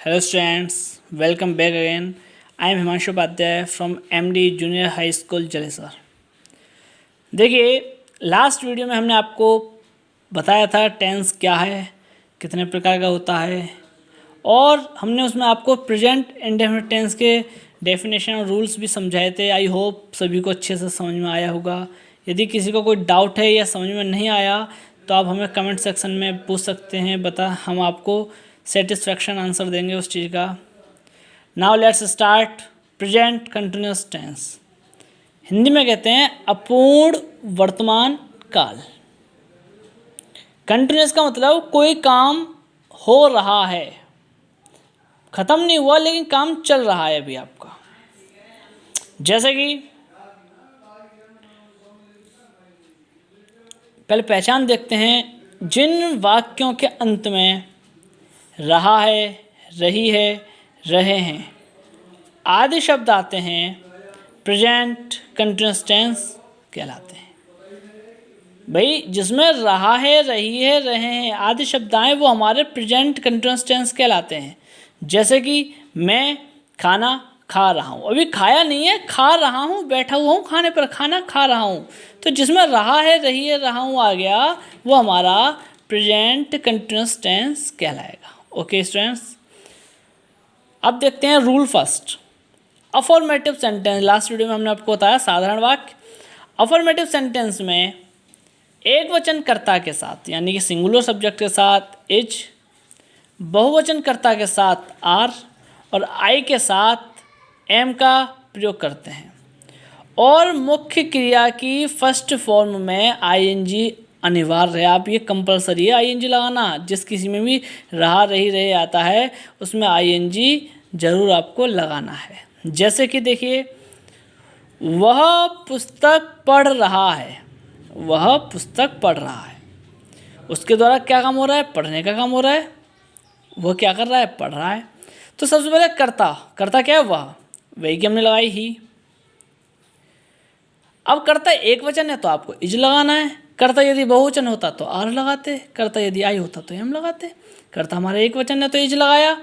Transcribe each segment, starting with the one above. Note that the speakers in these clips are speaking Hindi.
Hello students, welcome back again. I am Himanshu Upadhyay from MD Junior High School Jalesar. देखिए लास्ट वीडियो में हमने आपको बताया था टेंस क्या है, कितने प्रकार का होता है, और हमने उसमें आपको प्रेजेंट इंडेफिनिट टेंस के डेफिनेशन और रूल्स भी समझाए थे। आई होप सभी को अच्छे से समझ में आया होगा। यदि किसी को कोई डाउट है या समझ में नहीं आया तो आप हमें कमेंट सेक्शन में पूछ सकते हैं, हम आपको सेटिस्फैक्शन आंसर देंगे उस चीज़ का। Now let's start present continuous tense. Hindi में कहते हैं अपूर्ण वर्तमान काल। कंटिन्यूस का मतलब कोई काम हो रहा है, ख़त्म नहीं हुआ लेकिन काम चल रहा है अभी आपका। जैसे कि पहले पहचान देखते हैं। जिन वाक्यों के अंत में रहा है, रही है, रहे हैं आदि शब्द आते हैं प्रेजेंट कंटिन्यूस टेंस कहलाते हैं। भाई जिसमें रहा है, रही है, रहे हैं आदि शब्द आए वो हमारे प्रेजेंट कंटिन्यूस टेंस कहलाते हैं। जैसे कि मैं खाना खा रहा हूँ, अभी खाया नहीं है, खा रहा हूँ, बैठा हुआ हूँ खाने पर, खाना खा रहा हूँ। तो जिसमें रहा है, रही है, रहा हूँ आ गया वो हमारा प्रेजेंट कंटिन्यूस टेंस कहलाएगा। ओके स्टूडेंट्स, अब देखते हैं rule first. Affirmative sentence, last video में हमने आपको बताया साधारण वाक्य। अफर्मेटिव सेंटेंस में एक वचन कर्ता के साथ यानी कि सिंगुलर सब्जेक्ट के साथ इज, बहुवचन कर्ता के साथ आर और आई के साथ एम का प्रयोग करते हैं, और मुख्य क्रिया की फर्स्ट फॉर्म में आईएनजी अनिवार्य है। आप ये कंपलसरी है आईएनजी लगाना। जिस किसी में भी रहा, रही, रहे आता है उसमें आईएनजी जरूर आपको लगाना है। जैसे कि देखिए वह पुस्तक पढ़ रहा है, वह पुस्तक पढ़ रहा है, उसके द्वारा क्या काम हो रहा है, पढ़ने का काम हो रहा है। वह क्या कर रहा है, पढ़ रहा है। तो सबसे पहले कर्ता, कर्ता क्या है, वह, वही की हमने लगाई ही। अब कर्ता एक वचन है तो आपको इज लगाना है। कर्ता यदि बहुवचन होता तो आर लगाते, कर्ता यदि आई होता तो एम लगाते। कर्ता हमारा एक वचन है तो इज लगाया।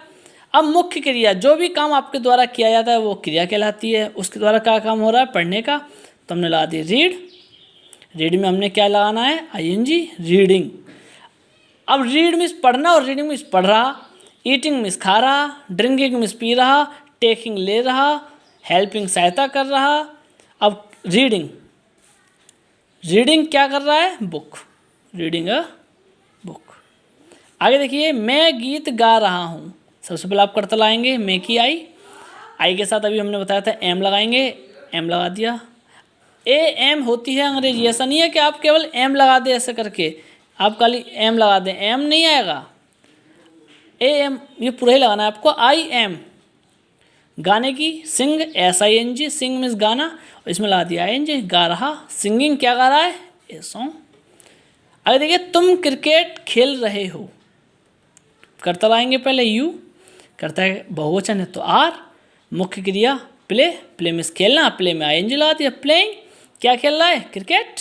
अब मुख्य क्रिया, जो भी काम आपके द्वारा किया जाता है वो क्रिया कहलाती है। उसके द्वारा क्या काम हो रहा है, पढ़ने का, तो हमने लगा दी रीड। रीड में हमने क्या लगाना है, आईएनजी, रीडिंग। अब रीड मीन्स पढ़ना और रीडिंग मीन्स पढ़ रहा। ईटिंग मीन्स खा रहा, ड्रिंकिंग मीन्स पी रहा, टेकिंग ले रहा, हेल्पिंग सहायता कर रहा। अब रीडिंग, रीडिंग क्या कर रहा है, बुक, रीडिंग अ बुक। आगे देखिए मैं गीत गा रहा हूँ। सबसे पहले आप कर्ता लाएंगे मैं की आई, आई के साथ अभी हमने बताया था एम लगाएंगे, एम लगा दिया। ए एम होती है अंग्रेजी, ऐसा नहीं है कि आप केवल एम लगा दें ऐसे करके, आप खाली एम लगा दें, एम नहीं आएगा। ए एम ये पूरा ही लगाना है आपको। आई एम गाने की, sing S I N G, sing means गाना, और इसमें लगा दिया आई एन जी, गा रहा। सिंगिंग क्या गा रहा है, ए सॉन्ग। अगर देखिए तुम क्रिकेट खेल रहे हो, कर्ता लाएंगे पहले यू, करता है बहुवचन है तो आर, मुख्य क्रिया प्ले, प्ले मीन्स खेलना, प्ले में आई एन जी लगा दिया। प्लेइंग क्या खेल रहा है, cricket.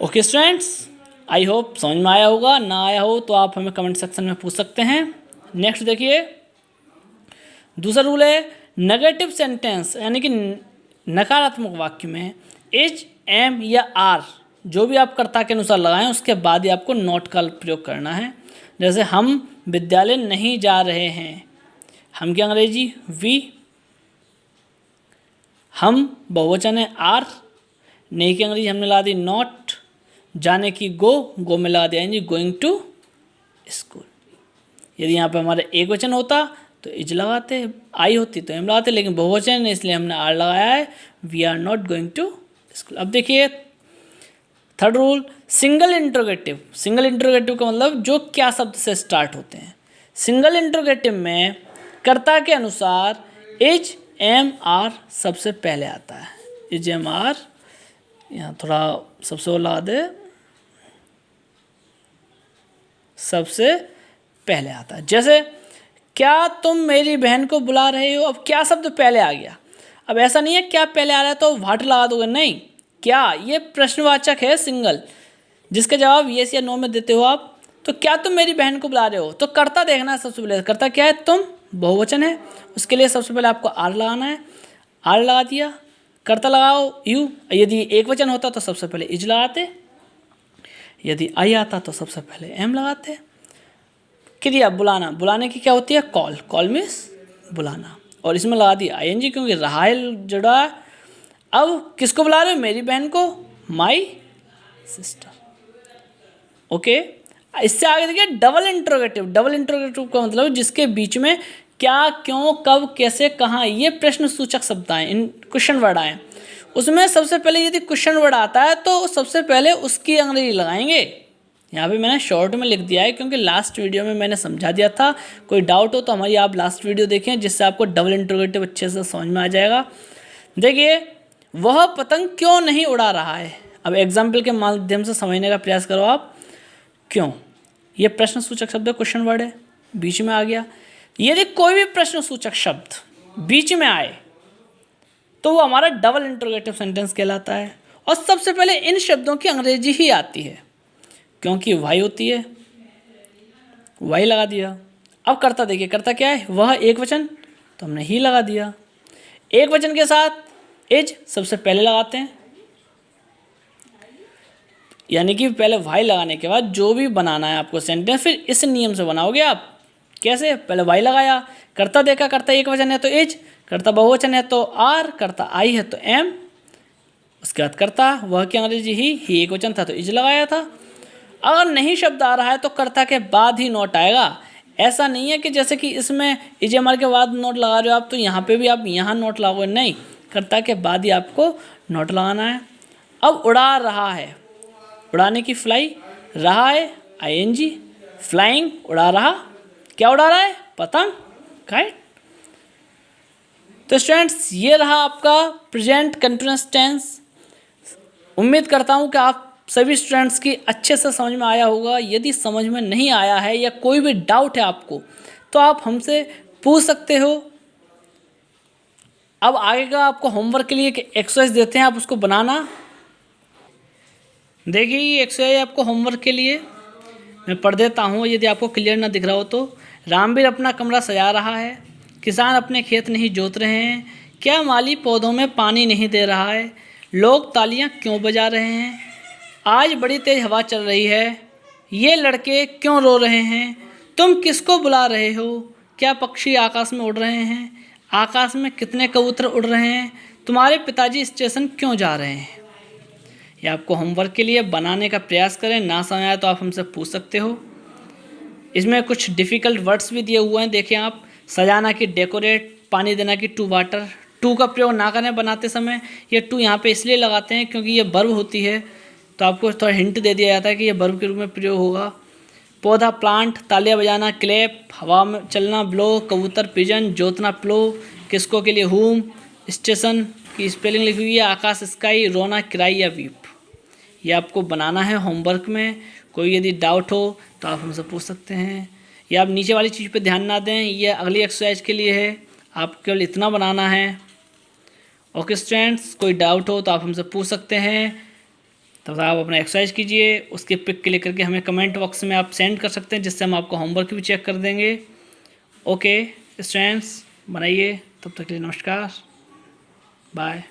Okay students, I hope समझ में आया होगा। ना आया हो तो आप हमें कमेंट सेक्शन में पूछ सकते हैं। नेक्स्ट देखिए दूसरा रूल है नेगेटिव सेंटेंस यानी कि नकारात्मक वाक्य में इज, एम या आर जो भी आप कर्ता के अनुसार लगाएं उसके बाद ही आपको नॉट का प्रयोग करना है। जैसे हम विद्यालय नहीं जा रहे हैं, हम की अंग्रेजी वी, हम बहुवचन है आर, नहीं की अंग्रेजी हमने लगा दी नॉट, जाने की गो, गो में लगा दिया जी गोइंग टू स्कूल। यदि यहाँ पे हमारा एक वचन होता तो इज लगाते, आई होती तो एम लगाते, लेकिन बहुवचन है इसलिए हमने आर लगाया है। We are not going to school. अब देखिए third rule single interrogative. Single interrogative का मतलब जो क्या शब्द से स्टार्ट होते हैं। सिंगल इंट्रोगेटिव में कर्ता के अनुसार इज, एम, आर सबसे पहले आता है। इज, एम, आर यहाँ थोड़ा सबसे वो लगा दे, सबसे पहले आता है। जैसे क्या तुम मेरी बहन को बुला रहे हो, अब क्या शब्द पहले आ गया। अब ऐसा नहीं है क्या पहले आ रहा है तो व्हाट लगा दोगे, नहीं, क्या ये प्रश्नवाचक है सिंगल, जिसका जवाब येस या नो में देते हो आप तो क्या तुम मेरी बहन को बुला रहे हो, तो कर्ता देखना है सबसे पहले। कर्ता क्या है, तुम, बहुवचन है, उसके लिए सबसे पहले आपको आर लगाना है। आर लगा दिया, कर्ता लगाओ यू। यदि एक वचन होता तो सबसे पहले इज लगाते, यदि आई आता तो सबसे पहले एम लगाते। क्रिया बुलाना, बुलाने की क्या होती है, कॉल। कॉल मीन्स बुलाना, और इसमें लगा दिया आईएनजी क्योंकि रहा है जुड़ा है। अब किसको बुला रहे हो, मेरी बहन को, माई सिस्टर। ओके, इससे आगे देखिए डबल इंट्रोगेटिव। डबल इंट्रोगेटिव का मतलब जिसके बीच में क्या, क्यों, कब, कैसे, कहाँ, ये प्रश्न सूचक शब्द आए, इन क्वेश्चन वर्ड आए। उसमें सबसे पहले यदि क्वेश्चन वर्ड आता है तो सबसे पहले उसकी अंग्रेजी लगाएंगे। यहाँ पे मैंने शॉर्ट में लिख दिया है क्योंकि लास्ट वीडियो में मैंने समझा दिया था। कोई डाउट हो तो हमारी आप लास्ट वीडियो देखें, जिससे आपको डबल इंट्रोगेटिव अच्छे से समझ में आ जाएगा। देखिए, वह पतंग क्यों नहीं उड़ा रहा है। अब एग्जाम्पल के माध्यम से समझने का प्रयास करो आप। क्यों, ये प्रश्न सूचक शब्द है, क्वेश्चन वर्ड है, बीच में आ गया। यदि कोई भी प्रश्न सूचक शब्द बीच में आए तो वो हमारा डबल इंट्रोगेटिव सेंटेंस कहलाता है। और सबसे पहले इन शब्दों की अंग्रेजी ही आती है क्योंकि वाई होती है, वाई लगा दिया। अब कर्ता देखिए, कर्ता क्या है, वह एक वचन, तो हमने ही लगा दिया। एक वचन के साथ इज सबसे पहले लगाते हैं, यानी कि पहले वाई लगाने के बाद जो भी बनाना है आपको सेंटेंस, फिर इस नियम से बनाओगे आप। कैसे, पहले वाई लगाया, कर्ता देखा, कर्ता एक वचन है तो इज, कर्ता बहुवचन है तो आर, कर्ता आई है तो एम, उसके बाद कर्ता, वह की अंग्रेजी ही एक वचन था तो इज लगाया था। अगर नहीं शब्द आ रहा है तो कर्ता के बाद ही नोट आएगा। ऐसा नहीं है कि जैसे कि इसमें इजमर के बाद नोट लगा रहे हो आप तो यहाँ पे भी आप यहाँ नोट लगाओगे, नहीं, कर्ता के बाद ही आपको नोट लगाना है। अब उड़ा रहा है, उड़ाने की फ्लाई, रहा है आईएनजी, फ्लाइंग, उड़ा रहा, क्या उड़ा रहा है, पतंग, काइट। तो स्टूडेंट्स, ये रहा आपका प्रेजेंट कंटिन्यूअस टेंस। उम्मीद करता हूँ कि आप सभी स्टूडेंट्स की अच्छे से समझ में आया होगा। यदि समझ में नहीं आया है या कोई भी डाउट है आपको तो आप हमसे पूछ सकते हो। अब आगे का आपको होमवर्क के लिए एक्सरसाइज देते हैं, आप उसको बनाना। देखिए, ये एक्सरसाइज आपको होमवर्क के लिए मैं पढ़ देता हूँ, यदि आपको क्लियर ना दिख रहा हो तो। रामवीर अपना कमरा सजा रहा है, किसान अपने खेत नहीं जोत रहे हैं, क्या माली पौधों में पानी नहीं दे रहा है, लोग तालियां क्यों बजा रहे हैं, आज बड़ी तेज हवा चल रही है, ये लड़के क्यों रो रहे हैं, तुम किसको बुला रहे हो, क्या पक्षी आकाश में उड़ रहे हैं, आकाश में कितने कबूतर उड़ रहे हैं, तुम्हारे पिताजी स्टेशन क्यों जा रहे हैं। ये आपको होमवर्क के लिए बनाने का प्रयास करें। ना समझ आए तो आप हमसे पूछ सकते हो। इसमें कुछ डिफ़िकल्ट वर्ड्स भी दिए हुए हैं, देखिए आप। सजाना की डेकोरेट, पानी देना की टू वाटर। टू का प्रयोग ना करें बनाते समय। ये टू यहाँ पे इसलिए लगाते हैं क्योंकि ये वर्ब होती है, तो आपको थोड़ा हिंट दे दिया जाता है कि ये वर्ब के रूप में प्रयोग होगा। पौधा प्लांट, तालियां बजाना क्लैप, हवा में चलना ब्लो, कबूतर पिजन, जोतना प्लो, किसको के लिए हुम, स्टेशन की स्पेलिंग लिखी हुई है, आकाश स्काई, रोना किराई या वीप। ये आपको बनाना है होमवर्क में। कोई यदि डाउट हो तो आप हमसे पूछ सकते हैं, या आप नीचे वाली चीज़ पे ध्यान ना दें, ये अगली एक्सरसाइज के लिए है, आप केवल इतना बनाना है। ओके स्टूडेंट्स, कोई डाउट हो तो आप हमसे पूछ सकते हैं। तब आप अपना एक्सरसाइज कीजिए, उसके पिक क्लिक करके हमें कमेंट बॉक्स में आप सेंड कर सकते हैं, जिससे हम आपको होमवर्क भी चेक कर देंगे। ओके स्टूडेंट्स, बनाइए। तब तक के लिए नमस्कार, बाय।